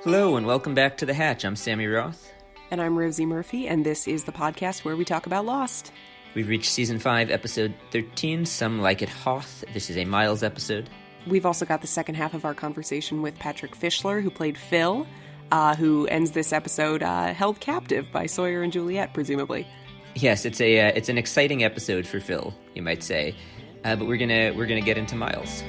Hello and welcome back to The Hatch. I'm Sammy Roth. And I'm Rosie Murphy, and this is the podcast where we talk about Lost. We've reached Season 5, Episode 13, Some Like It Hoth. This is a Miles episode. We've also got the second half of our conversation with Patrick Fischler, who played Phil, who ends this episode held captive by Sawyer and Juliet, presumably. Yes, it's an exciting episode for Phil, you might say. But we're gonna get into Miles.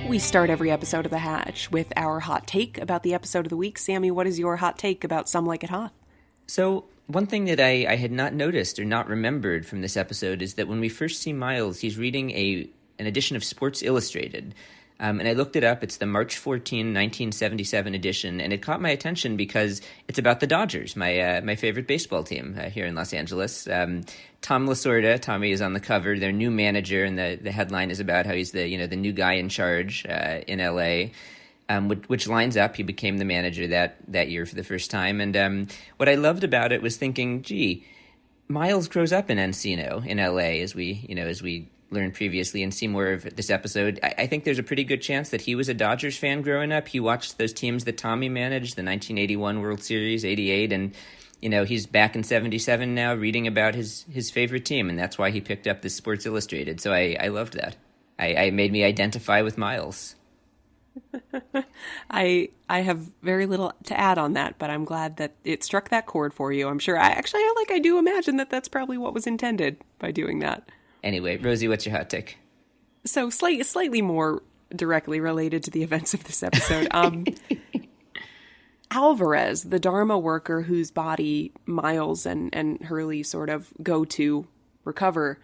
We start every episode of The Hatch with our hot take about the episode of the week. Sammy, what is your hot take about Some Like It Hoth? So, one thing that I had not noticed or not remembered from this episode is that when we first see Miles, he's reading an edition of Sports Illustrated. And I looked it up. It's the March 14, 1977 edition, and it caught my attention because it's about the Dodgers, my favorite baseball team here in Los Angeles. Tom Lasorda, Tommy is on the cover, their new manager, and the headline is about how he's the new guy in charge in LA, which lines up. He became the manager that year for the first time. And what I loved about it was thinking, gee, Miles grows up in Encino in LA as we learned previously and see more of this episode. I think there's a pretty good chance that he was a Dodgers fan growing up. He watched those teams that Tommy managed, the 1981 World Series, 88, and he's back in 77 now reading about his favorite team, and that's why he picked up this Sports Illustrated. So I loved that. I made me identify with Miles. I have very little to add on that, but I'm glad that it struck that chord for you. I'm sure I do imagine that that's probably what was intended by doing that. Anyway, Rosie, what's your hot take? So slightly more directly related to the events of this episode. Alvarez, the Dharma worker whose body Miles and Hurley sort of go to recover,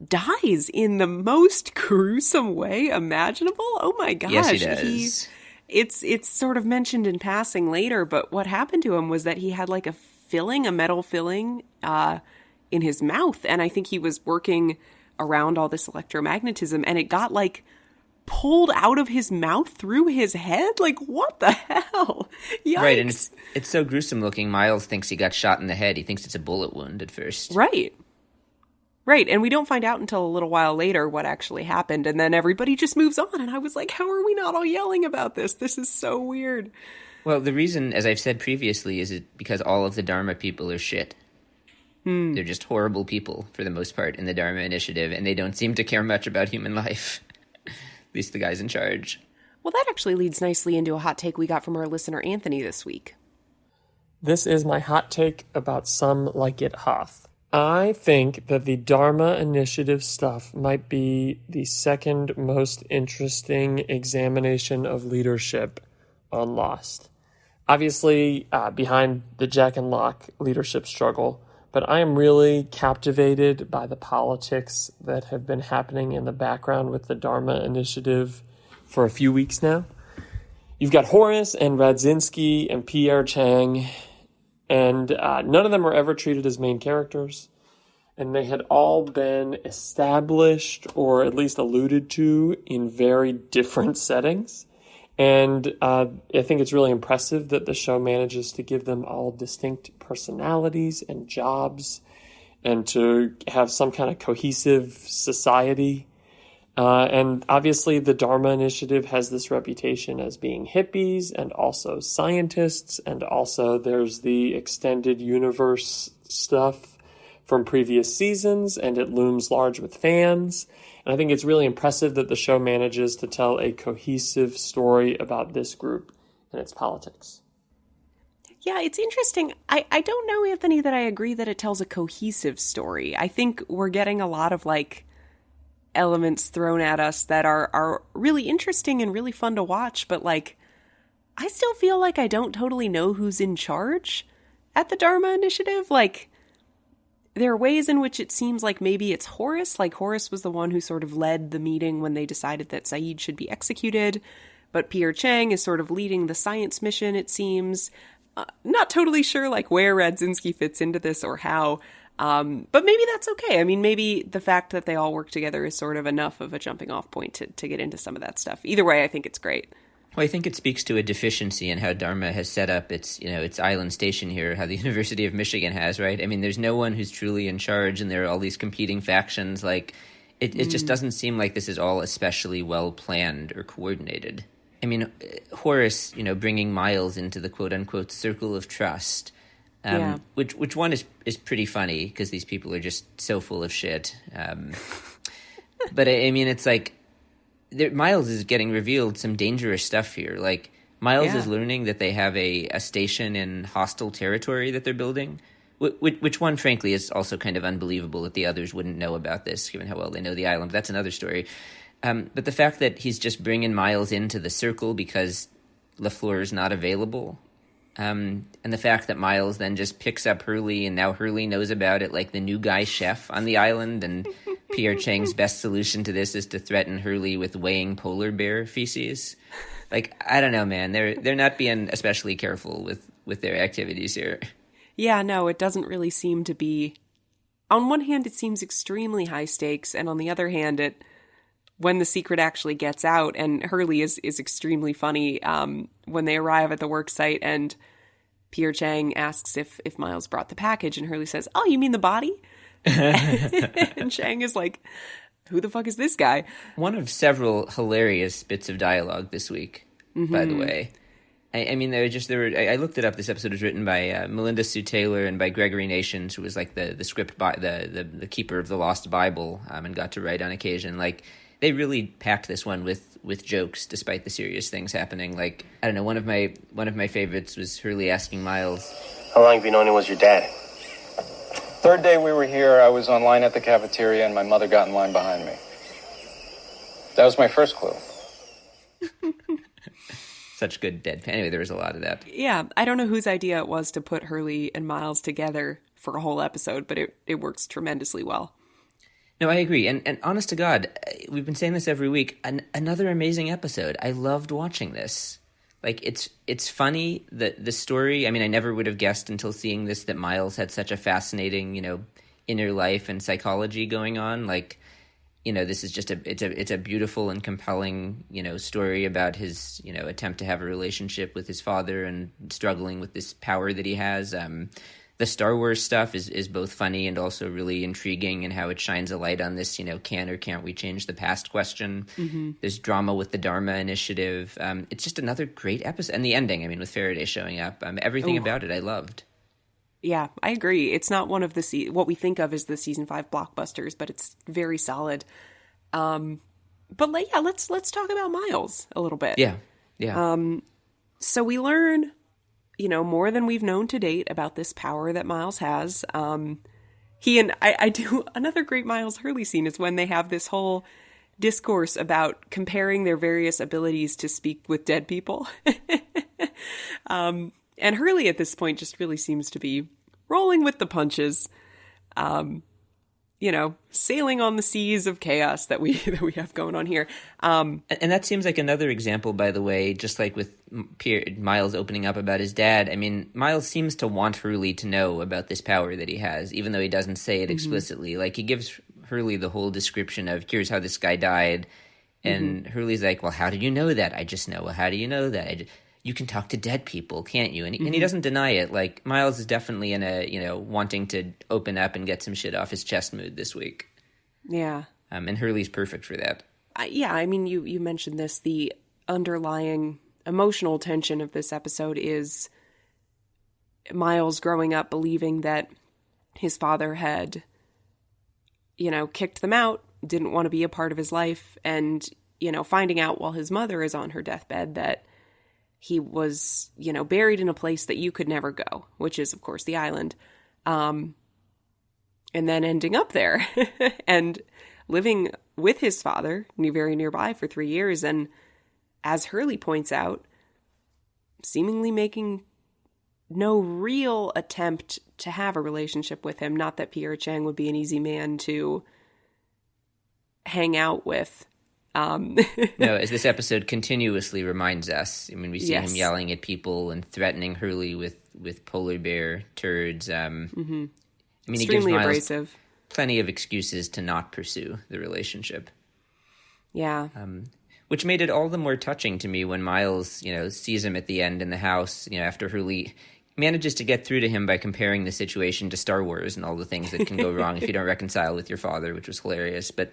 dies in the most gruesome way imaginable. Oh my gosh. Yes, he does. It's sort of mentioned in passing later, but what happened to him was that he had like a metal filling in his mouth, and I think he was working around all this electromagnetism, and it got like pulled out of his mouth through his head. Like, what the hell? Yikes. Right, and it's so gruesome looking. Miles thinks he got shot in the head. He thinks it's a bullet wound at first. Right, and we don't find out until a little while later what actually happened, and then everybody just moves on, and I was like, how are we not all yelling about this? This is so weird. Well, the reason, as I've said previously, is because all of the Dharma people are shit. They're just horrible people, for the most part, in the Dharma Initiative, and they don't seem to care much about human life. At least the guys in charge. Well, that actually leads nicely into a hot take we got from our listener Anthony this week. This is my hot take about Some Like It Hoth. I think that the Dharma Initiative stuff might be the second most interesting examination of leadership on Lost. Obviously, behind the Jack and Locke leadership struggle, but I am really captivated by the politics that have been happening in the background with the Dharma Initiative for a few weeks now. You've got Horace and Radzinski and Pierre Chang, and none of them were ever treated as main characters. And they had all been established or at least alluded to in very different settings. And I think it's really impressive that the show manages to give them all distinct personalities and jobs and to have some kind of cohesive society. And obviously the Dharma Initiative has this reputation as being hippies and also scientists. And also there's the extended universe stuff from previous seasons, and it looms large with fans. And I think it's really impressive that the show manages to tell a cohesive story about this group and its politics. Yeah, it's interesting. I don't know, Anthony, that I agree that it tells a cohesive story. I think we're getting a lot of elements thrown at us that are really interesting and really fun to watch, but I still feel like I don't totally know who's in charge at the Dharma Initiative. There are ways in which it seems like maybe it's Horace. Horace was the one who sort of led the meeting when they decided that Saeed should be executed. But Pierre Chang is sort of leading the science mission, it seems. Not totally sure where Radzinski fits into this or how. But maybe that's okay. I mean, maybe the fact that they all work together is sort of enough of a jumping off point to get into some of that stuff. Either way, I think it's great. Well, I think it speaks to a deficiency in how Dharma has set up its, its island station here, how the University of Michigan has, right? I mean, there's no one who's truly in charge, and there are all these competing factions. Like, it just doesn't seem like this is all especially well planned or coordinated. I mean, Horace, bringing Miles into the quote-unquote circle of trust, which one is pretty funny, because these people are just so full of shit. But, I mean, it's like, Miles is getting revealed some dangerous stuff here. Like, Miles is learning that they have a station in hostile territory that they're building, which one, frankly, is also kind of unbelievable that the others wouldn't know about this, given how well they know the island. But that's another story. But the fact that he's just bringing Miles into the circle because LaFleur is not available, and the fact that Miles then just picks up Hurley, and now Hurley knows about it like the new guy chef on the island, and Pierre Chang's best solution to this is to threaten Hurley with weighing polar bear feces. Like, I don't know, man. They're not being especially careful with their activities here. Yeah, no, it doesn't really seem to be. On one hand, it seems extremely high stakes, and on the other hand, when the secret actually gets out, and Hurley is extremely funny when they arrive at the work site, and Pierre Chang asks if Miles brought the package, and Hurley says, "Oh, you mean the body?" And Chang is like, who the fuck is this guy? One of several hilarious bits of dialogue this week, by the way. I mean, I looked it up. This episode was written by Melinda Sue Taylor and by Gregory Nations, who was like the script by the keeper of the Lost Bible, and got to write on occasion. Like, they really packed this one with jokes, despite the serious things happening. Like, I don't know, one of my favorites was Hurley asking Miles, "How long have you known he was your dad?" Third day we were here, I was on line at the cafeteria, and my mother got in line behind me. That was my first clue. Such good deadpan. Anyway, there was a lot of that. Yeah, I don't know whose idea it was to put Hurley and Miles together for a whole episode, but it works tremendously well. No, I agree. And honest to God, we've been saying this every week. Another amazing episode. I loved watching this. Like, it's funny, the story. I mean, I never would have guessed until seeing this that Miles had such a fascinating, inner life and psychology going on. Like, this is just it's a beautiful and compelling, story about his, attempt to have a relationship with his father and struggling with this power that he has. The Star Wars stuff is both funny and also really intriguing, and how it shines a light on this, can or can't we change the past question. Mm-hmm. There's drama with the Dharma Initiative. It's just another great episode. And the ending, I mean, with Faraday showing up, everything about it I loved. Yeah, I agree. It's not one of the what we think of as the season 5 blockbusters, but it's very solid. But let's talk about Miles a little bit. Yeah. So we learn, more than we've known to date about this power that Miles has. He and I do another great Miles Hurley scene is when they have this whole discourse about comparing their various abilities to speak with dead people. And Hurley at this point just really seems to be rolling with the punches, sailing on the seas of chaos that we have going on here. And that seems like another example, by the way, just like with Miles opening up about his dad. I mean, Miles seems to want Hurley to know about this power that he has, even though he doesn't say it explicitly. Mm-hmm. Like, he gives Hurley the whole description of, here's how this guy died. And Hurley's like, well, how do you know that? I just know. Well, how do you know that? You can talk to dead people, can't you? And he doesn't deny it. Like, Miles is definitely in a, wanting to open up and get some shit off his chest mood this week. Yeah. And Hurley's perfect for that. I mean, you mentioned this. The underlying emotional tension of this episode is Miles growing up believing that his father had, kicked them out, didn't want to be a part of his life, and, finding out while his mother is on her deathbed that he was, buried in a place that you could never go, which is, of course, the island. And then ending up there and living with his father very nearby for 3 years. And as Hurley points out, seemingly making no real attempt to have a relationship with him. Not that Pierre Chang would be an easy man to hang out with. No, as this episode continuously reminds us. I mean, we see him yelling at people and threatening Hurley with polar bear turds. I mean, extremely he gives Miles plenty of excuses to not pursue the relationship. Yeah. which made it all the more touching to me when Miles, sees him at the end in the house, after Hurley manages to get through to him by comparing the situation to Star Wars and all the things that can go wrong if you don't reconcile with your father, which was hilarious. But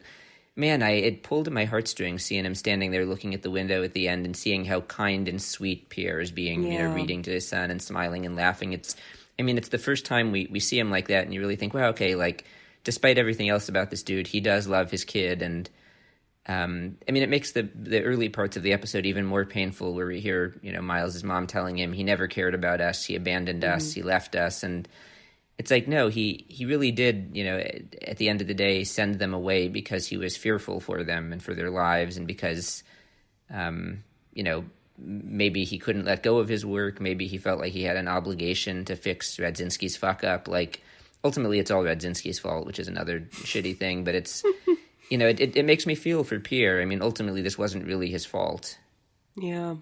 man, it pulled at my heartstrings seeing him standing there looking at the window at the end and seeing how kind and sweet Pierre is being, reading to his son and smiling and laughing. It's the first time we see him like that, and you really think, wow, okay, like, despite everything else about this dude, he does love his kid. And it makes the early parts of the episode even more painful, where we hear, Miles' mom telling him he never cared about us, he abandoned us, he left us. And it's like, no, he really did, at the end of the day, send them away because he was fearful for them and for their lives, and because, maybe he couldn't let go of his work. Maybe he felt like he had an obligation to fix Radzinski's fuck up. Like, ultimately, it's all Radzinski's fault, which is another shitty thing. But it's, it makes me feel for Pierre. I mean, ultimately, this wasn't really his fault. Yeah.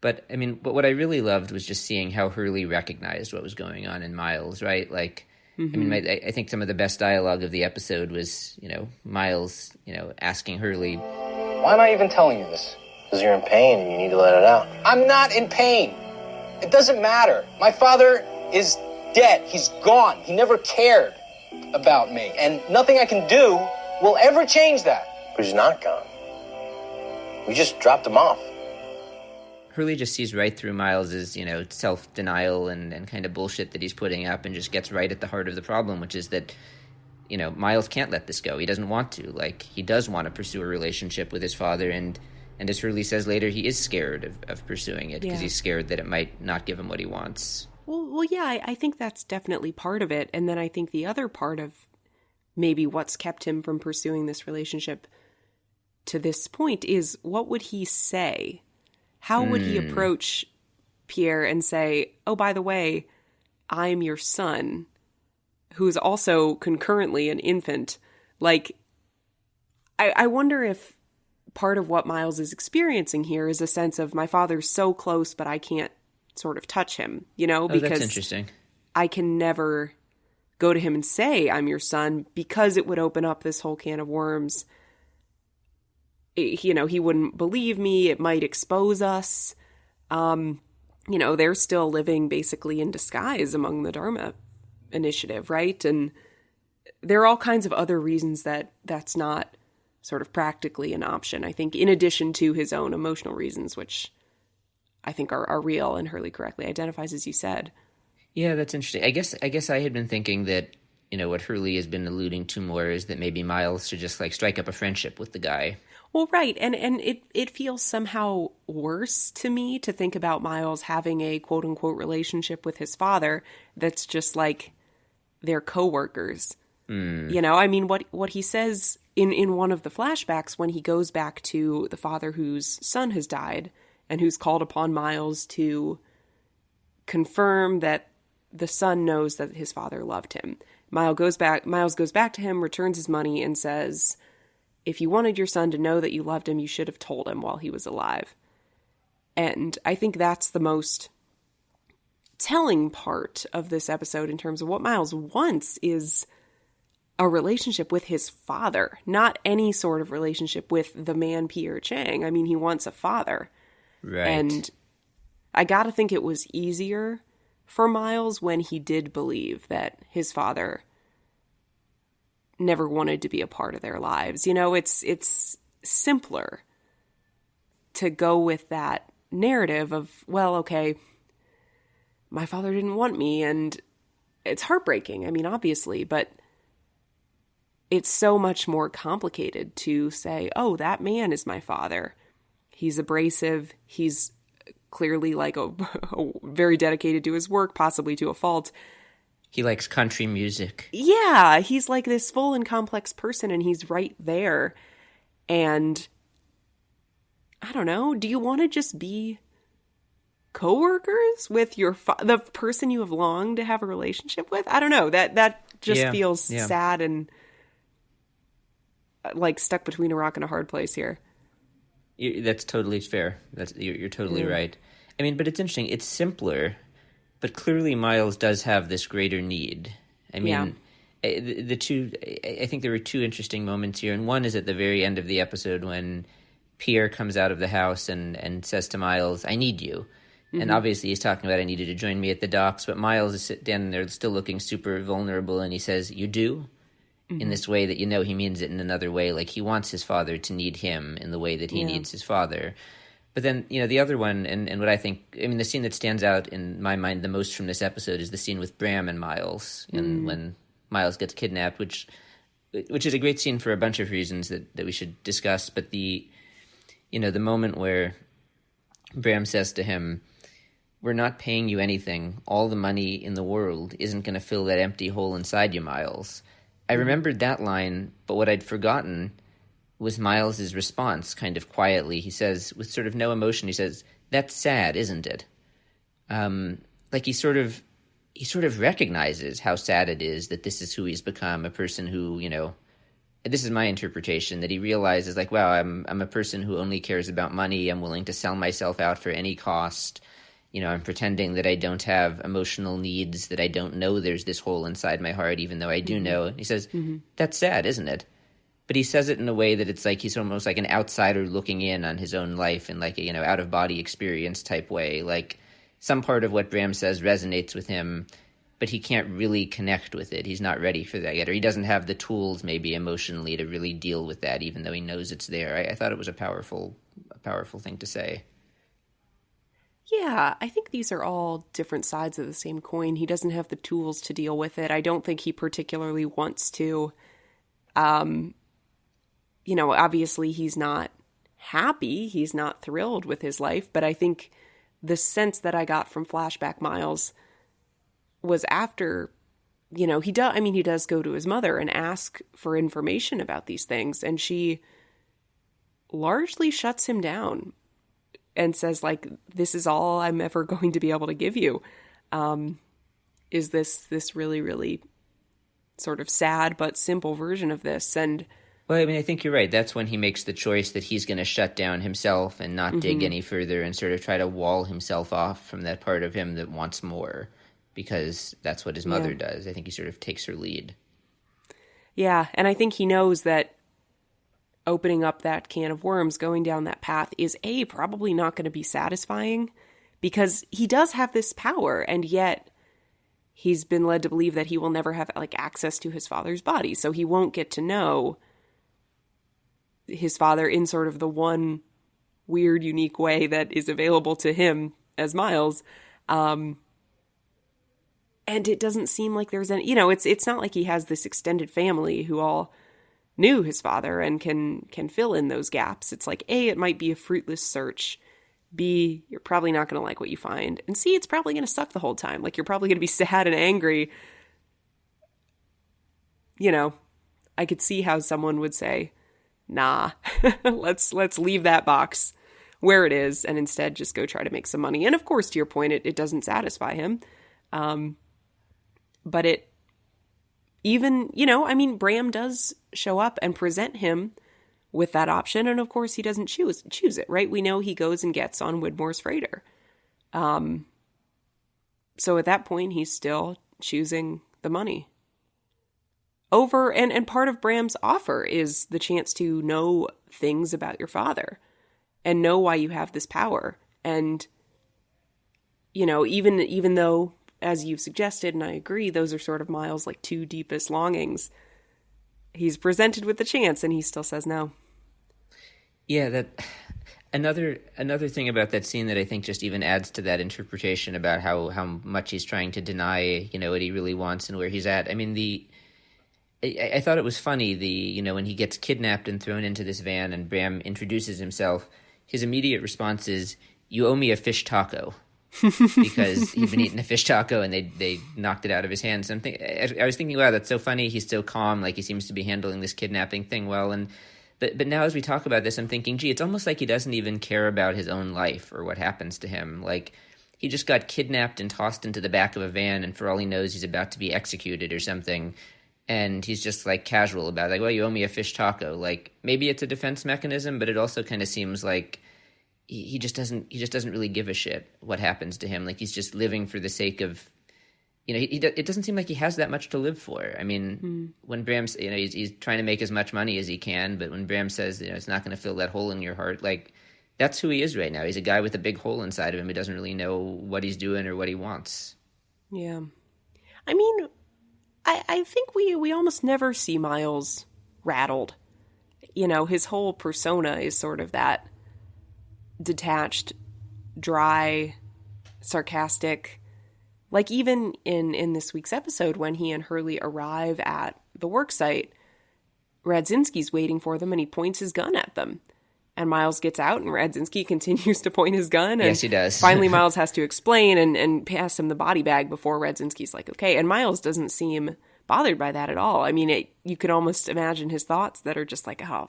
But what I really loved was just seeing how Hurley recognized what was going on in Miles, right? Like, I think some of the best dialogue of the episode was, Miles, asking Hurley, Why am I even telling you this? Because you're in pain and you need to let it out. I'm not in pain. It doesn't matter. My father is dead. He's gone. He never cared about me. And nothing I can do will ever change that. But he's not gone. We just dropped him off. Hurley just sees right through Miles's, self-denial and kind of bullshit that he's putting up, and just gets right at the heart of the problem, which is that, Miles can't let this go. He doesn't want to. Like, he does want to pursue a relationship with his father, and as Hurley says later, he is scared of pursuing it because he's scared that it might not give him what he wants. Well, yeah, I think that's definitely part of it. And then I think the other part of maybe what's kept him from pursuing this relationship to this point is, what would he say? How would he approach Pierre and say, oh, by the way, I'm your son, who's also concurrently an infant? Like, I wonder if part of what Miles is experiencing here is a sense of, my father's so close, but I can't sort of touch him, because that's interesting. I can never go to him and say, I'm your son, because it would open up this whole can of worms. He wouldn't believe me. It might expose us. They're still living basically in disguise among the Dharma initiative, right? And there are all kinds of other reasons that that's not sort of practically an option, I think, in addition to his own emotional reasons, which I think are real, and Hurley correctly identifies, as you said. Yeah, that's interesting. I guess I had been thinking that, what Hurley has been alluding to more is that maybe Miles should just, like, strike up a friendship with the guy. Well, right. And it feels somehow worse to me to think about Miles having a quote unquote relationship with his father that's just like they're coworkers. What he says in one of the flashbacks when he goes back to the father whose son has died and who's called upon Miles to confirm that the son knows that his father loved him. Miles goes back to him, returns his money, and says, if you wanted your son to know that you loved him, you should have told him while he was alive. And I think that's the most telling part of this episode in terms of what Miles wants is a relationship with his father, not any sort of relationship with the man Pierre Chang. I mean, he wants a father. Right. And I gotta think it was easier for Miles when he did believe that his father never wanted to be a part of their lives. It's simpler to go with that narrative of, well, okay, my father didn't want me, and it's heartbreaking. I mean, obviously, but it's so much more complicated to say, oh, that man is my father. He's abrasive. He's clearly like a very dedicated to his work, possibly to a fault. He likes country music. Yeah, he's like this full and complex person, and he's right there. And I don't know, do you want to just be coworkers with the person you have longed to have a relationship with? I don't know. That just feels sad and like stuck between a rock and a hard place here. That's totally fair. You're totally right. I mean, but it's interesting. It's simpler, but clearly Miles does have this greater need. I mean, I think there were two interesting moments here, and one is at the very end of the episode when Pierre comes out of the house and says to Miles, "I need you." And obviously he's talking about, "I need you to join me at the docks." But Miles is sitting there still looking super vulnerable, and he says, "You do?" In this way that, he means it in another way. Like, he wants his father to need him in the way that he needs his father. But then, the other one, and what I think, the scene that stands out in my mind the most from this episode is the scene with Bram and Miles, and when Miles gets kidnapped, which is a great scene for a bunch of reasons that we should discuss. But the moment where Bram says to him, "We're not paying you anything. All the money in the world isn't going to fill that empty hole inside you, Miles." I remembered that line, but what I'd forgotten was Miles's response, kind of quietly. He says, with sort of no emotion, he says, "That's sad, isn't it?" Like he sort of recognizes how sad it is that this is who he's become, a person who, this is my interpretation, that he realizes, like, wow, I'm a person who only cares about money. I'm willing to sell myself out for any cost. I'm pretending that I don't have emotional needs, that I don't know there's this hole inside my heart, even though I do know. And he says, "That's sad, isn't it?" But he says it in a way that it's like he's almost like an outsider looking in on his own life in like a, out-of-body experience type way. Like, some part of what Bram says resonates with him, but he can't really connect with it. He's not ready for that yet, or he doesn't have the tools maybe emotionally to really deal with that, even though he knows it's there. I thought it was a powerful thing to say. Yeah, I think these are all different sides of the same coin. He doesn't have the tools to deal with it. I don't think he particularly wants to. Obviously he's not happy. He's not thrilled with his life. But I think the sense that I got from Flashback Miles was after, he does go to his mother and ask for information about these things. And she largely shuts him down and says, like, "This is all I'm ever going to be able to give you. Is this really, really sort of sad but simple version of this?" And well, I think you're right. That's when he makes the choice that he's going to shut down himself and not dig any further and sort of try to wall himself off from that part of him that wants more, because that's what his mother does. I think he sort of takes her lead. Yeah, and I think he knows that opening up that can of worms, going down that path is probably not going to be satisfying, because he does have this power, and yet he's been led to believe that he will never have access to his father's body. So he won't get to know his father in sort of the one weird, unique way that is available to him as Miles. And it doesn't seem like there's any, it's not like he has this extended family who all knew his father and can fill in those gaps. It's like, A, it might be a fruitless search. B, you're probably not going to like what you find. And C, it's probably going to suck the whole time. Like, you're probably going to be sad and angry. I could see how someone would say, "Nah, let's leave that box where it is and instead just go try to make some money." And of course, to your point, it doesn't satisfy him. But it even, Bram does show up and present him with that option. And of course, he doesn't choose it, right? We know he goes and gets on Widmore's freighter. So at that point, he's still choosing the money. Over, and part of Bram's offer is the chance to know things about your father and know why you have this power. And, even though, as you've suggested, and I agree, those are sort of Miles' two deepest longings, he's presented with the chance and he still says no. Yeah, that another thing about that scene that I think just even adds to that interpretation about how much he's trying to deny, what he really wants and where he's at. I thought it was funny, when he gets kidnapped and thrown into this van and Bram introduces himself, his immediate response is, "You owe me a fish taco," because he'd been eating a fish taco and they knocked it out of his hands. And I was thinking, wow, that's so funny. He's so calm, like he seems to be handling this kidnapping thing well. But now as we talk about this, I'm thinking, gee, it's almost like he doesn't even care about his own life or what happens to him. Like, he just got kidnapped and tossed into the back of a van, and for all he knows, he's about to be executed or something. And he's just casual about it. Well, you owe me a fish taco. Maybe it's a defense mechanism, but it also kind of seems like he just doesn't really give a shit what happens to him. He's just living for the sake of it doesn't seem like he has that much to live for. I mean, when Bram, he's trying to make as much money as he can, but when Bram says, it's not going to fill that hole in your heart, like, that's who he is right now. He's a guy with a big hole inside of him who doesn't really know what he's doing or what he wants. Yeah. I mean, I think we almost never see Miles rattled. His whole persona is sort of that detached, dry, sarcastic. Like even in this week's episode, when he and Hurley arrive at the worksite, Radzinski's waiting for them and he points his gun at them. And Miles gets out and Radzinski continues to point his gun. And yes, he does. Finally, Miles has to explain and pass him the body bag before Radzinski's like, okay. And Miles doesn't seem bothered by that at all. I mean, you can almost imagine his thoughts that are just like, oh,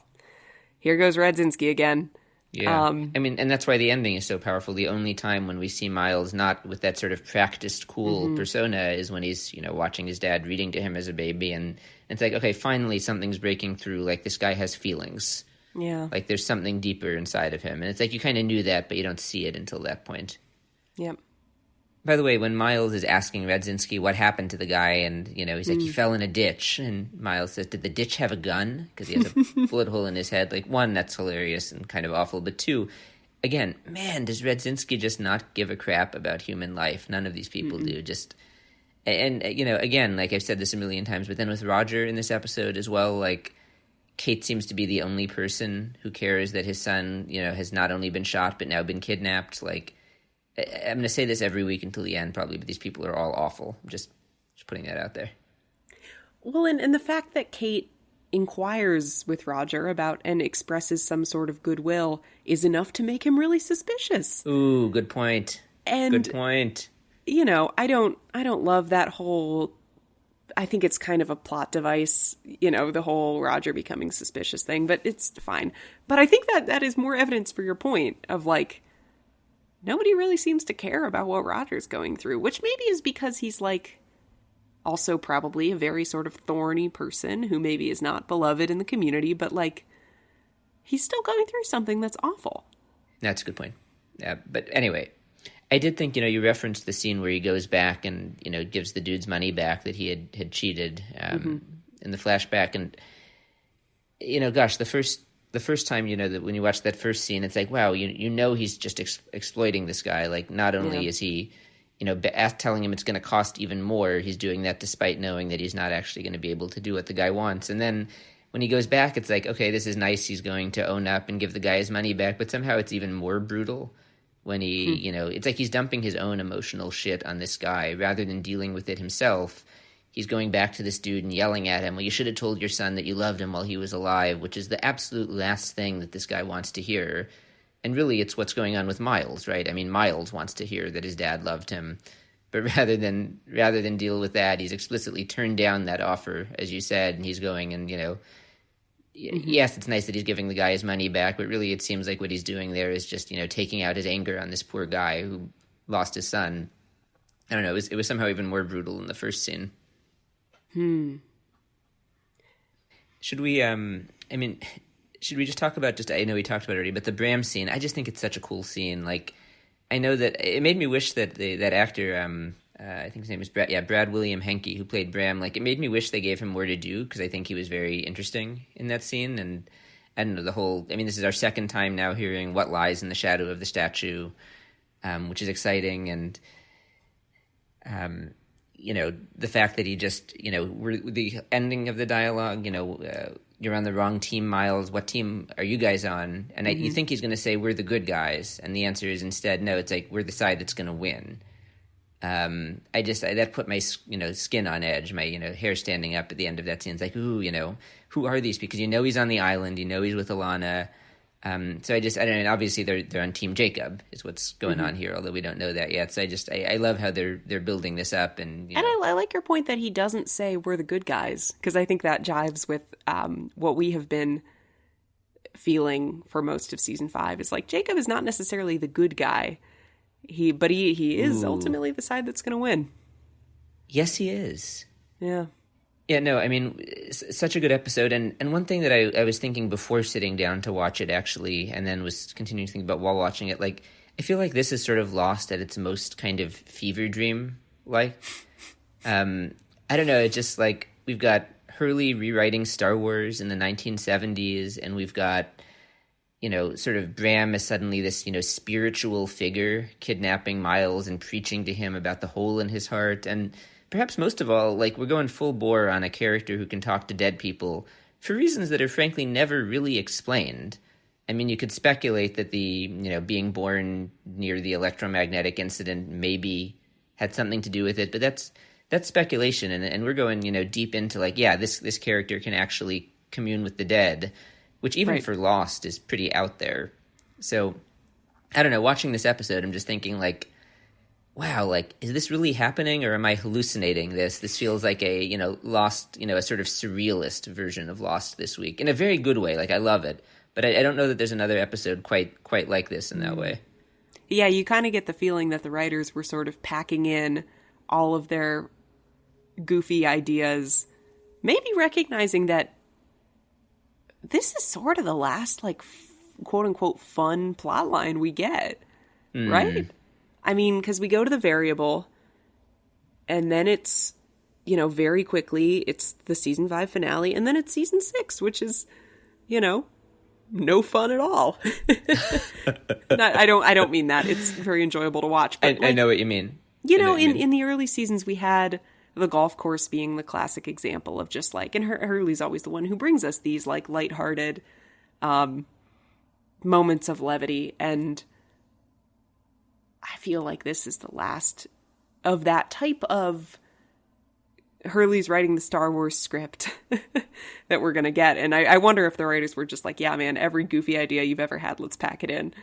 here goes Radzinski again. Yeah. I mean, and that's why the ending is so powerful. The only time when we see Miles not with that sort of practiced, cool persona is when he's, watching his dad reading to him as a baby. And it's like, okay, finally something's breaking through. Like, this guy has feelings. Yeah. Like, there's something deeper inside of him. And it's like you kind of knew that, but you don't see it until that point. Yep. By the way, when Miles is asking Radzinski what happened to the guy, and, he's like, he fell in a ditch. And Miles says, did the ditch have a gun? Because he has a bullet hole in his head. Like, one, that's hilarious and kind of awful. But two, again, man, does Radzinski just not give a crap about human life? None of these people do. And, again, like I've said this a million times, but then with Roger in this episode as well, like, Kate seems to be the only person who cares that his son, has not only been shot, but now been kidnapped. Like, I'm going to say this every week until the end, probably, but these people are all awful. Just putting that out there. Well, and the fact that Kate inquires with Roger about and expresses some sort of goodwill is enough to make him really suspicious. Ooh, good point. And, good point. I don't love that whole, I think it's kind of a plot device, the whole Roger becoming suspicious thing, but it's fine. But I think that is more evidence for your point of, like, nobody really seems to care about what Roger's going through, which maybe is because he's, like, also probably a very sort of thorny person who maybe is not beloved in the community, but, like, he's still going through something that's awful. That's a good point. Yeah, but anyway, I did think, you referenced the scene where he goes back and, gives the dude's money back that he had cheated in the flashback. And, gosh, the first time, that when you watch that first scene, it's like, wow, he's just exploiting this guy. Like, not only is he, telling him it's going to cost even more, he's doing that despite knowing that he's not actually going to be able to do what the guy wants. And then when he goes back, it's like, okay, this is nice. He's going to own up and give the guy his money back. But somehow it's even more brutal when he, it's like he's dumping his own emotional shit on this guy rather than dealing with it himself. He's going back to this dude and yelling at him, well, you should have told your son that you loved him while he was alive, which is the absolute last thing that this guy wants to hear. And really, it's what's going on with Miles, right? I mean, Miles wants to hear that his dad loved him. But rather than deal with that, he's explicitly turned down that offer, as you said, and he's going and, yes, it's nice that he's giving the guy his money back, but really it seems like what he's doing there is just, taking out his anger on this poor guy who lost his son. I don't know, it was somehow even more brutal in the first scene. Should we, should we just talk about I know we talked about it already, but the Bram scene, I just think it's such a cool scene. Like, I know that it made me wish that that actor, I think his name is Brad William Henke, who played Bram, like, it made me wish they gave him more to do, because I think he was very interesting in that scene. And I don't know, this is our second time now hearing what lies in the shadow of the statue, which is exciting. And, the fact that he just, the ending of the dialogue, you're on the wrong team, Miles. What team are you guys on? And you think he's going to say, we're the good guys. And the answer is instead, no, it's like, we're the side that's going to win. That put my, skin on edge, my, hair standing up at the end of that scene. It's like, ooh, who are these? Because he's on the island, he's with Alana. So I don't know, obviously they're on Team Jacob is what's going on here, although we don't know that yet. So I love how they're building this up. And I like your point that he doesn't say we're the good guys, because I think that jives with what we have been feeling for most of season 5. Is like, Jacob is not necessarily the good guy. He is ultimately the side that's going to win. Yes, he is. Yeah. Yeah, no, such a good episode. And one thing that I was thinking before sitting down to watch it, actually, and then was continuing to think about while watching it, like, I feel like this is sort of lost at its most kind of fever dream, like, I don't know. It's just like we've got Hurley rewriting Star Wars in the 1970s, and we've got, sort of Bram is suddenly this, spiritual figure kidnapping Miles and preaching to him about the hole in his heart. And perhaps most of all, like, we're going full bore on a character who can talk to dead people for reasons that are frankly never really explained. I mean, you could speculate that the, being born near the electromagnetic incident maybe had something to do with it, but that's speculation, and we're going, deep into like, yeah, this character can actually commune with the dead, which even for Lost is pretty out there. So, I don't know, watching this episode, I'm just thinking like, wow, like, is this really happening, or am I hallucinating this? This feels like a, Lost, a sort of surrealist version of Lost this week, in a very good way. Like, I love it, but I don't know that there's another episode quite like this in that way. Yeah, you kind of get the feeling that the writers were sort of packing in all of their goofy ideas, maybe recognizing that this is sort of the last, like, quote unquote fun plot line we get, right? I mean, because we go to the variable, and then it's, very quickly, it's the season 5 finale, and then it's season 6, which is, no fun at all. I don't mean that. It's very enjoyable to watch. But I know what you mean. In the early seasons, we had the golf course being the classic example of just like, and Hurley's always the one who brings us these like lighthearted moments of levity. And I feel like this is the last of that type of Hurley's writing the Star Wars script that we're going to get. And I wonder if the writers were just like, yeah, man, every goofy idea you've ever had, let's pack it in.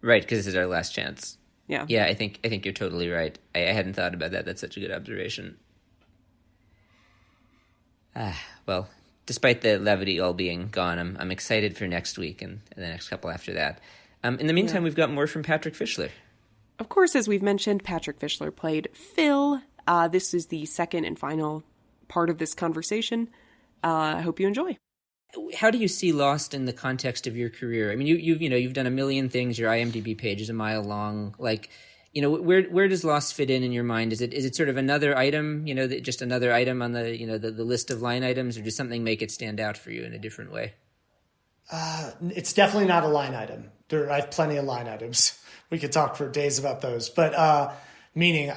Right, because this is our last chance. Yeah. Yeah, I think you're totally right. I hadn't thought about that. That's such a good observation. Well, despite the levity all being gone, I'm excited for next week and the next couple after that. In the meantime, we've got more from Patrick Fischler. Of course, as we've mentioned, Patrick Fischler played Phil. This is the second and final part of this conversation. I hope you enjoy. How do you see Lost in the context of your career? I mean, you've done a million things. Your IMDb page is a mile long. Like, where does Lost fit in your mind? Is it sort of another item? Just another item on the the list of line items, or does something make it stand out for you in a different way? It's definitely not a line item. I have plenty of line items. We could talk for days about those, but meaning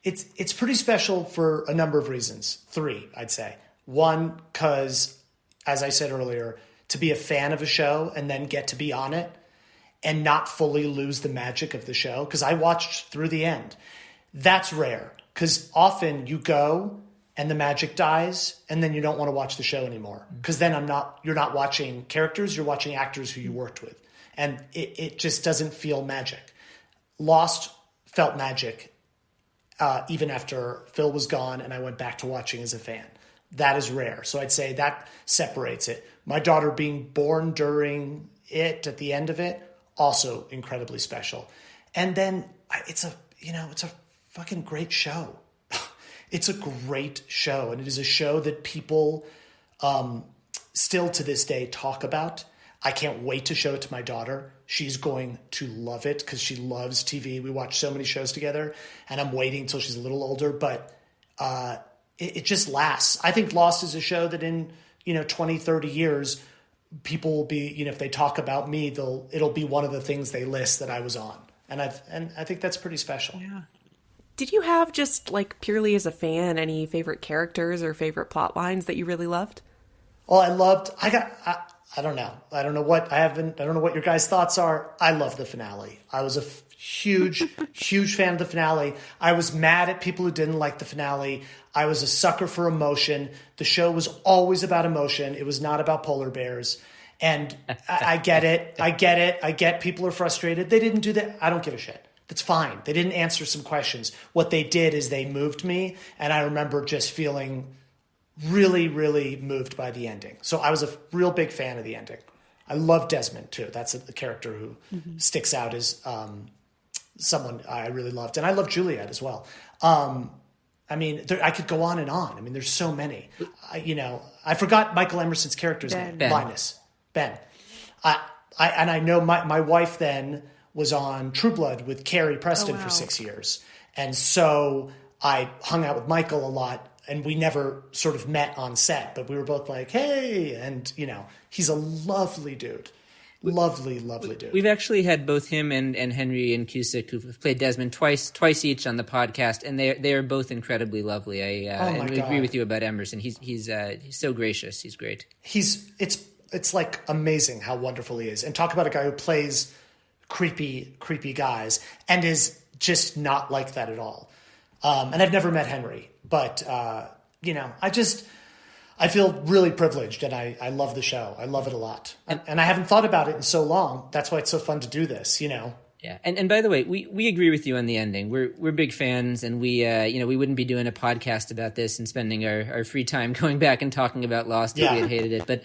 it's pretty special for a number of reasons. 3, I'd say. 1, because, as I said earlier, to be a fan of a show and then get to be on it and not fully lose the magic of the show, because I watched through the end. That's rare, because often you go and the magic dies and then you don't want to watch the show anymore, because then you're not watching characters, you're watching actors who you worked with. And it just doesn't feel magic. Lost felt magic even after Phil was gone and I went back to watching as a fan. That is rare. So I'd say that separates it. My daughter being born during it, at the end of it, also incredibly special. And then it's a fucking great show. It's a great show. And it is a show that people still to this day talk about. I can't wait to show it to my daughter. She's going to love it because she loves TV. We watch so many shows together, and I'm waiting until she's a little older, but it just lasts. I think Lost is a show that in 20, 30 years, people will be, if they talk about me, it'll be one of the things they list that I was on. And I think that's pretty special. Yeah. Did you have, just like purely as a fan, any favorite characters or favorite plot lines that you really loved? Well, I don't know. I don't know what your guys' thoughts are. I love the finale. I was a huge, huge fan of the finale. I was mad at people who didn't like the finale. I was a sucker for emotion. The show was always about emotion. It was not about polar bears. And I get it. I get people are frustrated. They didn't do that. I don't give a shit. That's fine. They didn't answer some questions. What they did is they moved me. And I remember just feeling really, really moved by the ending. So I was a real big fan of the ending. I love Desmond too. That's the character who sticks out as someone I really loved. And I love Juliet as well. I could go on and on. I mean, there's so many. I forgot Michael Emerson's character's name. Linus. Ben. I know my wife then was on True Blood with Carrie Preston for 6 years. And so I hung out with Michael a lot, and we never sort of met on set, but we were both like, hey, and, he's a lovely dude. Lovely dude. We've actually had both him and Henry and Cusick, who've played Desmond twice each on the podcast, and they are both incredibly lovely. And we agree with you about Emerson. He's so gracious. He's great. It's like amazing how wonderful he is. And talk about a guy who plays creepy guys and is just not like that at all. And I've never met Henry, but I feel really privileged, and I love the show. I love it a lot. And I haven't thought about it in so long. That's why it's so fun to do this, Yeah. And by the way, we agree with you on the ending. We're big fans, and we wouldn't be doing a podcast about this and spending our free time going back and talking about Lost if we had hated it. But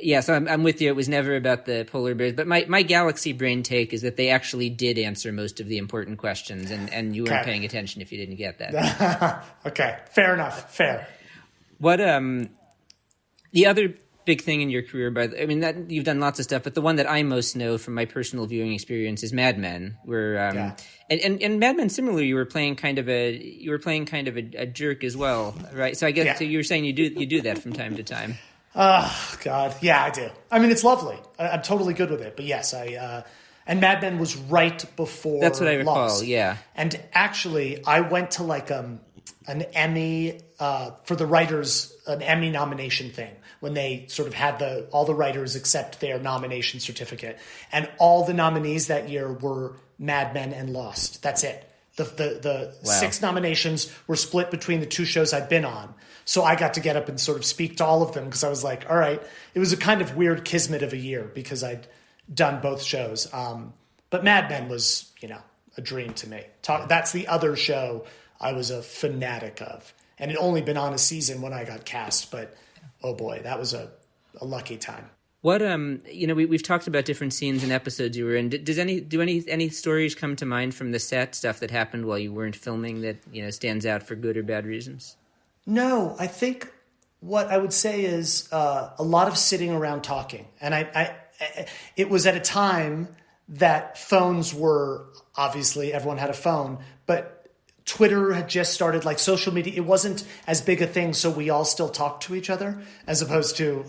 yeah, so I'm with you. It was never about the polar bears. But my galaxy brain take is that they actually did answer most of the important questions, and you weren't paying attention if you didn't get that. Okay, fair enough. Fair. What the other big thing in your career, that you've done lots of stuff, but the one that I most know from my personal viewing experience is Mad Men, where and Mad Men similarly, you were playing kind of a jerk as well, right? So I guess so you were saying you do that from time to time. Oh God, yeah, I do. I mean, it's lovely. I'm totally good with it. But yes, and Mad Men was right before. That's what I recall. Lost. Yeah, and actually, I went to like an Emmy for the writers, an Emmy nomination thing when they sort of had all the writers accept their nomination certificate, and all the nominees that year were Mad Men and Lost. That's it. The 6 nominations were split between the 2 shows I'd been on. So I got to get up and sort of speak to all of them because I was like, all right. It was a kind of weird kismet of a year because I'd done both shows. But Mad Men was, a dream to me. That's the other show I was a fanatic of. And it only been on a season when I got cast. But, oh boy, that was a lucky time. What we've talked about different scenes and episodes you were in. Do any stories come to mind from the set, stuff that happened while you weren't filming that stands out for good or bad reasons? No, I think what I would say is a lot of sitting around talking, and it was at a time that phones were obviously everyone had a phone, but Twitter had just started, like social media. It wasn't as big a thing, so we all still talked to each other as opposed to.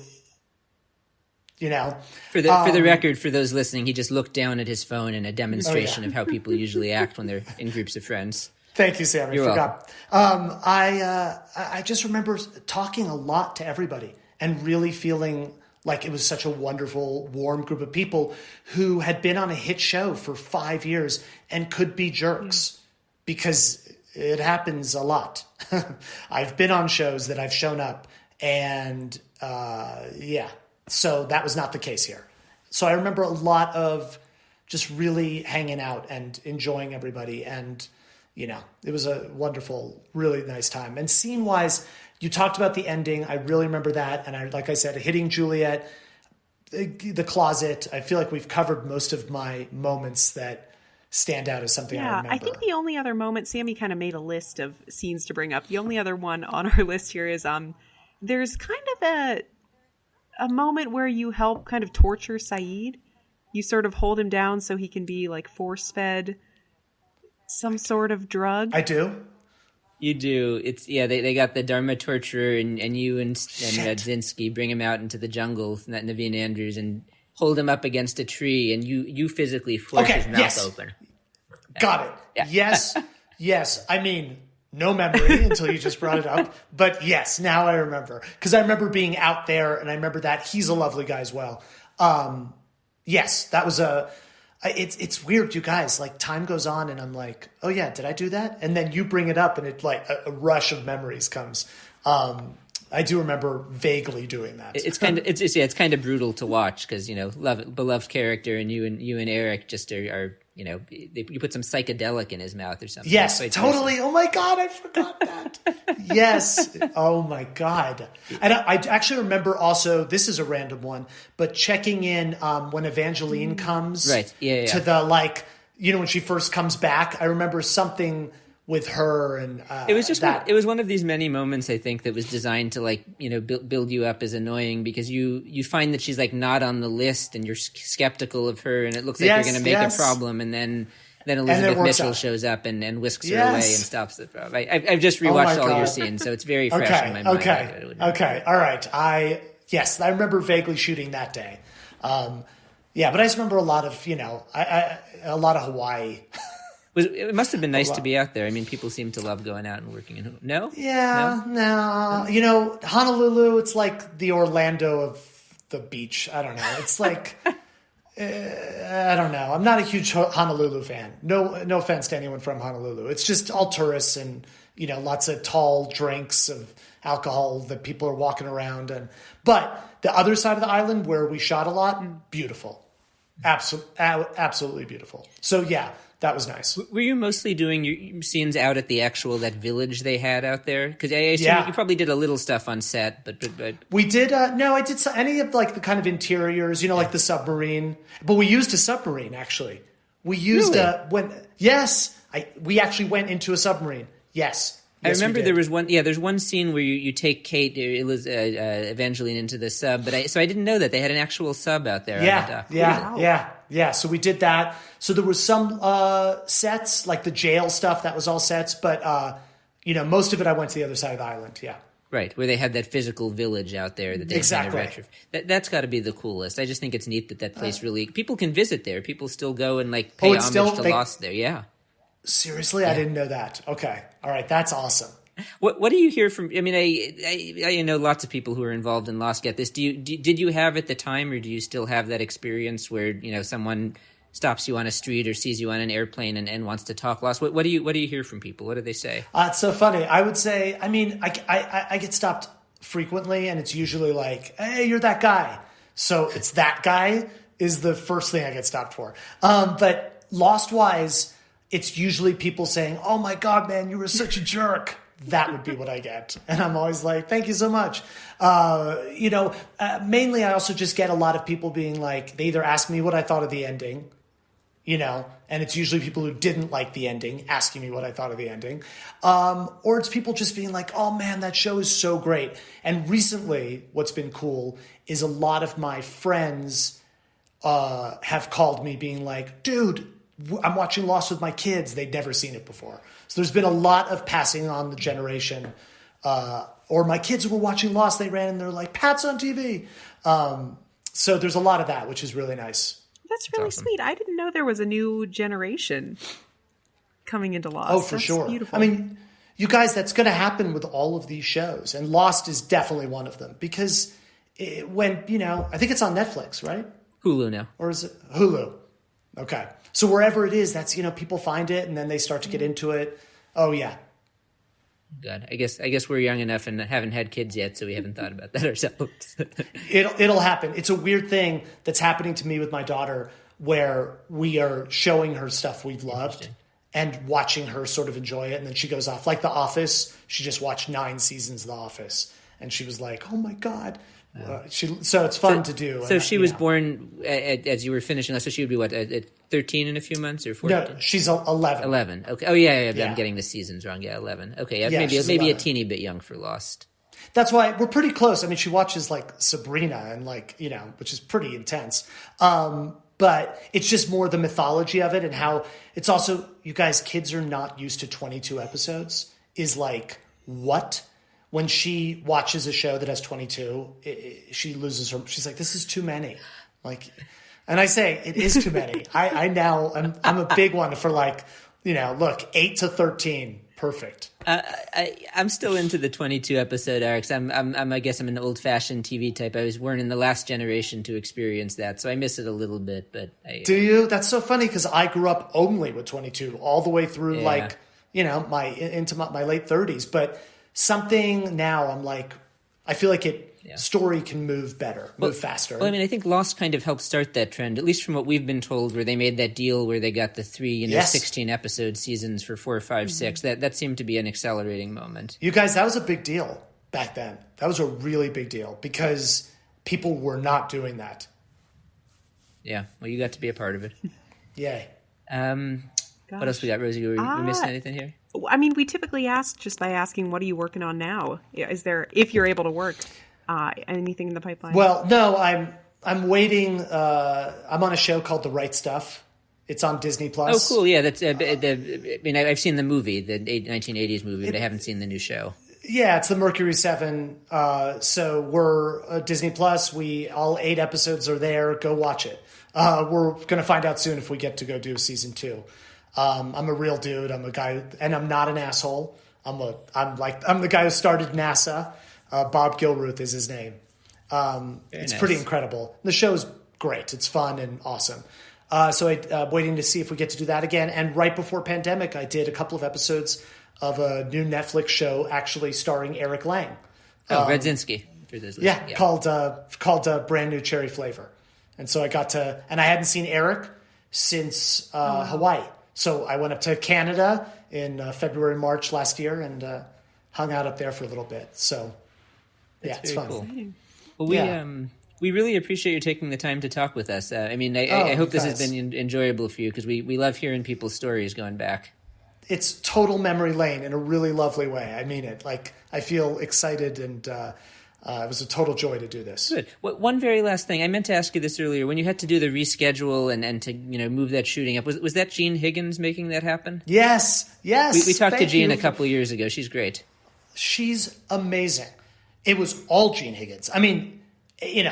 For the record, for those listening, he just looked down at his phone in a demonstration of how people usually act when they're in groups of friends. Thank you, Sam. I forgot. I just remember talking a lot to everybody and really feeling like it was such a wonderful, warm group of people who had been on a hit show for 5 years and could be jerks because it happens a lot. I've been on shows that I've shown up and so that was not the case here. So I remember a lot of just really hanging out and enjoying everybody. And, it was a wonderful, really nice time. And scene-wise, you talked about the ending. I really remember that. And like I said, hitting Juliet, the closet. I feel like we've covered most of my moments that stand out as something I remember. I think the only other moment, Sammy kind of made a list of scenes to bring up. The only other one on our list here is there's kind of a moment where you help kind of torture Saeed. You sort of hold him down so he can be like force-fed some sort of drug. I do. You do. It's they got the Dharma torturer and you and Radzinski bring him out into the jungle, Naveen Andrews, and hold him up against a tree, and you physically force his mouth open. Got it. Yeah. Yes. I mean, no memory until you just brought it up. But yes, now I remember. Because I remember being out there, and I remember that he's a lovely guy as well. Yes, that was it's weird, you guys. Like, time goes on, and I'm like, oh yeah, did I do that? And then you bring it up, and it like a rush of memories comes. I do remember vaguely doing that. It's kind of brutal to watch because beloved character, and you and Eric just are you put some psychedelic in his mouth or something. Yes, totally. Oh my God, I forgot that. Yes. Oh my God. And I actually remember also, this is a random one, but checking in when Evangeline comes right. to the when she first comes back. I remember something with her, and it was just it was one of these many moments, I think, that was designed to build you up as annoying because you find that she's like not on the list and you're skeptical of her and it looks like you're going to make a problem, and then then it Elizabeth works Mitchell out. shows up and whisks her Yes. away and stops the problem. I've just my rewatched all your God. scenes, so it's very fresh in my mind. Okay. All right. I remember vaguely shooting that day. But I just remember a lot of, a lot of Hawaii. It must have been nice to be out there. I mean, people seem to love going out and working in. No? Yeah, no. Honolulu, it's like the Orlando of the beach. I don't know. It's like, I don't know. I'm not a huge Honolulu fan. No offense to anyone from Honolulu. It's just all tourists and, lots of tall drinks of alcohol that people are walking around. But the other side of the island where we shot a lot, beautiful. Absolutely beautiful. So yeah, that was nice. Were you mostly doing your scenes out at that village they had out there? Because I assume you probably did a little stuff on set, but we did. No, I did any of like the kind of interiors, like the submarine. But we used a submarine actually. We used we actually went into a submarine. Yes. I remember there was one. Yeah, there's one scene where you take Kate, Evangeline, into the sub. But I didn't know that they had an actual sub out there. Yeah. So we did that. So there was some sets, like the jail stuff. That was all sets. But most of it, I went to the other side of the island. Yeah. Right, where they had that physical village out there that they exactly. kind of that's got to be the coolest. I just think it's neat that place really people can visit there. People still go and pay homage to Lost there. Yeah. Seriously, I didn't know that. Okay, all right, that's awesome. What do you hear from? I mean, I know lots of people who are involved in Lost get this. Did you have at the time, or do you still have that experience where someone stops you on a street or sees you on an airplane and wants to talk Lost? What do you hear from people? What do they say? It's so funny. I would say, I get stopped frequently, and it's usually like, "Hey, you're that guy." So it's that guy is the first thing I get stopped for. But Lost-wise, it's usually people saying, "Oh my God, man, you were such a jerk." That would be what I get. And I'm always like, thank you so much. Mainly I also just get a lot of people being like, they either ask me what I thought of the ending, and it's usually people who didn't like the ending asking me what I thought of the ending. Or it's people just being like, oh man, that show is so great. And recently what's been cool is a lot of my friends have called me being like, dude, I'm watching Lost with my kids. They'd never seen it before. So there's been a lot of passing on the generation. Or my kids were watching Lost. They ran and they're like, Pat's on TV. So there's a lot of that, which is really nice. That's really sweet. I didn't know there was a new generation coming into Lost. Oh, for sure. Beautiful. I mean, you guys, that's going to happen with all of these shows. And Lost is definitely one of them. Because I think it's on Netflix, right? Hulu now. Or is it Hulu? Okay. So wherever it is, that's, people find it and then they start to get into it. Oh, yeah. Good. I guess we're young enough and haven't had kids yet, so we haven't thought about that ourselves. It'll happen. It's a weird thing that's happening to me with my daughter where we are showing her stuff we've loved and watching her sort of enjoy it. And then she goes off. Like The Office, she just watched 9 seasons of The Office. And she was like, oh, my God. So it's fun to do. So she was born as you were finishing. So she would be what, at 13 in a few months or 14? No, she's 11. 11. Okay. Oh yeah. I'm getting the seasons wrong. Yeah, 11. Okay. Yeah, maybe 11. A teeny bit young for Lost. That's why we're pretty close. I mean, she watches like Sabrina and which is pretty intense. But it's just more the mythology of it and how it's also, you guys, kids are not used to 22 episodes is like, what? When she watches a show that has 22, she loses her. She's like, "This is too many." And I say, "It is too many." I'm a big one for look, 8 to 13, perfect. I'm still into the 22 episode arcs. I guess I'm an old fashioned TV type. I was born in the last generation to experience that, so I miss it a little bit. But do you? That's so funny because I grew up only with 22 all the way through my late 30s, but. Something now I'm like, I feel like story can move faster. Well, I mean, I think Lost kind of helped start that trend, at least from what we've been told, where they made that deal where they got the 3, 16 episode seasons for 4, 5, 6. That seemed to be an accelerating moment. You guys, that was a big deal back then. That was a really big deal because people were not doing that. Yeah, well, you got to be a part of it. Yay. What else we got, Rosie? We missing anything here? I mean, we typically ask just by asking, what are you working on now? Is there, if you're able to work, anything in the pipeline? Well, no, I'm waiting. I'm on a show called The Right Stuff. It's on Disney Plus. Oh, cool! Yeah, that's. I've seen the movie, the 1980s movie, but I haven't seen the new show. Yeah, it's the Mercury 7. So we're Disney Plus. All 8 episodes are there. Go watch it. We're going to find out soon if we get to go do season 2. I'm a real dude. I'm a guy, and I'm not an asshole. I'm the guy who started NASA. Bob Gilruth is his name. It's nice. Pretty incredible. The show's great. It's fun and awesome. So I'm waiting to see if we get to do that again. And right before pandemic, I did a couple of episodes of a new Netflix show actually starring Eric Lang. Radzinski. For those listening. Called Brand New Cherry Flavor. And so I hadn't seen Eric since Hawaii. So I went up to Canada in February, March last year and hung out up there for a little bit. So yeah, it's fun. Cool. Well, we really appreciate you taking the time to talk with us. I hope this has been enjoyable for you because we love hearing people's stories going back. It's total memory lane in a really lovely way. I mean it. Like, I feel excited and it was a total joy to do this. Good. One very last thing. I meant to ask you this earlier. When you had to do the reschedule and to move that shooting up, was that Jean Higgins making that happen? Yes. We talked to Jean a couple of years ago. She's great. She's amazing. It was all Jean Higgins. I mean,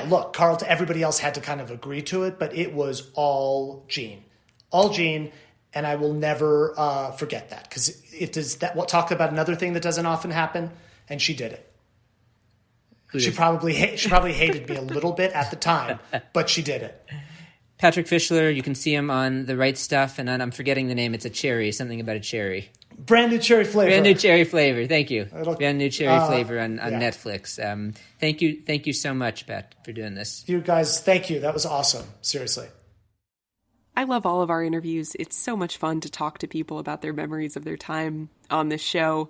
look, Carl, everybody else had to kind of agree to it, but it was all Jean. All Jean, and I will never forget that because it does that. We'll talk about another thing that doesn't often happen, and she did it. She probably hated me a little bit at the time, but she did it. Patrick Fischler, you can see him on The Right Stuff, and I'm forgetting the name. It's a cherry, something about a cherry. Brand New Cherry Flavor. Brand New Cherry Flavor. Thank you. Brand New Cherry Flavor on Netflix. Thank you so much, Pat, for doing this. You guys, thank you. That was awesome. Seriously. I love all of our interviews. It's so much fun to talk to people about their memories of their time on this show.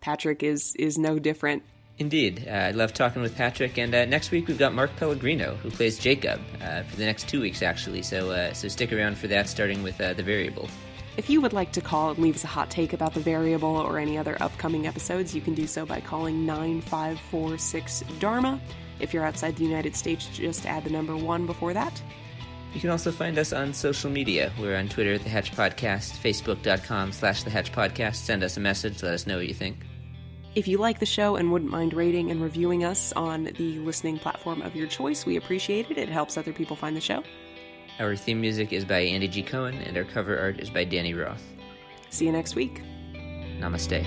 Patrick is no different. Indeed. I love talking with Patrick. And next week we've got Mark Pellegrino, who plays Jacob, for the next 2 weeks, actually. So stick around for that, starting with The Variable. If you would like to call and leave us a hot take about The Variable or any other upcoming episodes, you can do so by calling 9546-DHARMA. If you're outside the United States, just add the number 1 before that. You can also find us on social media. We're on Twitter at The Hatch Podcast, Facebook.com/The Hatch Podcast. Send us a message. Let us know what you think. If you like the show and wouldn't mind rating and reviewing us on the listening platform of your choice, we appreciate it. It helps other people find the show. Our theme music is by Andy G. Cohen, and our cover art is by Danny Roth. See you next week. Namaste.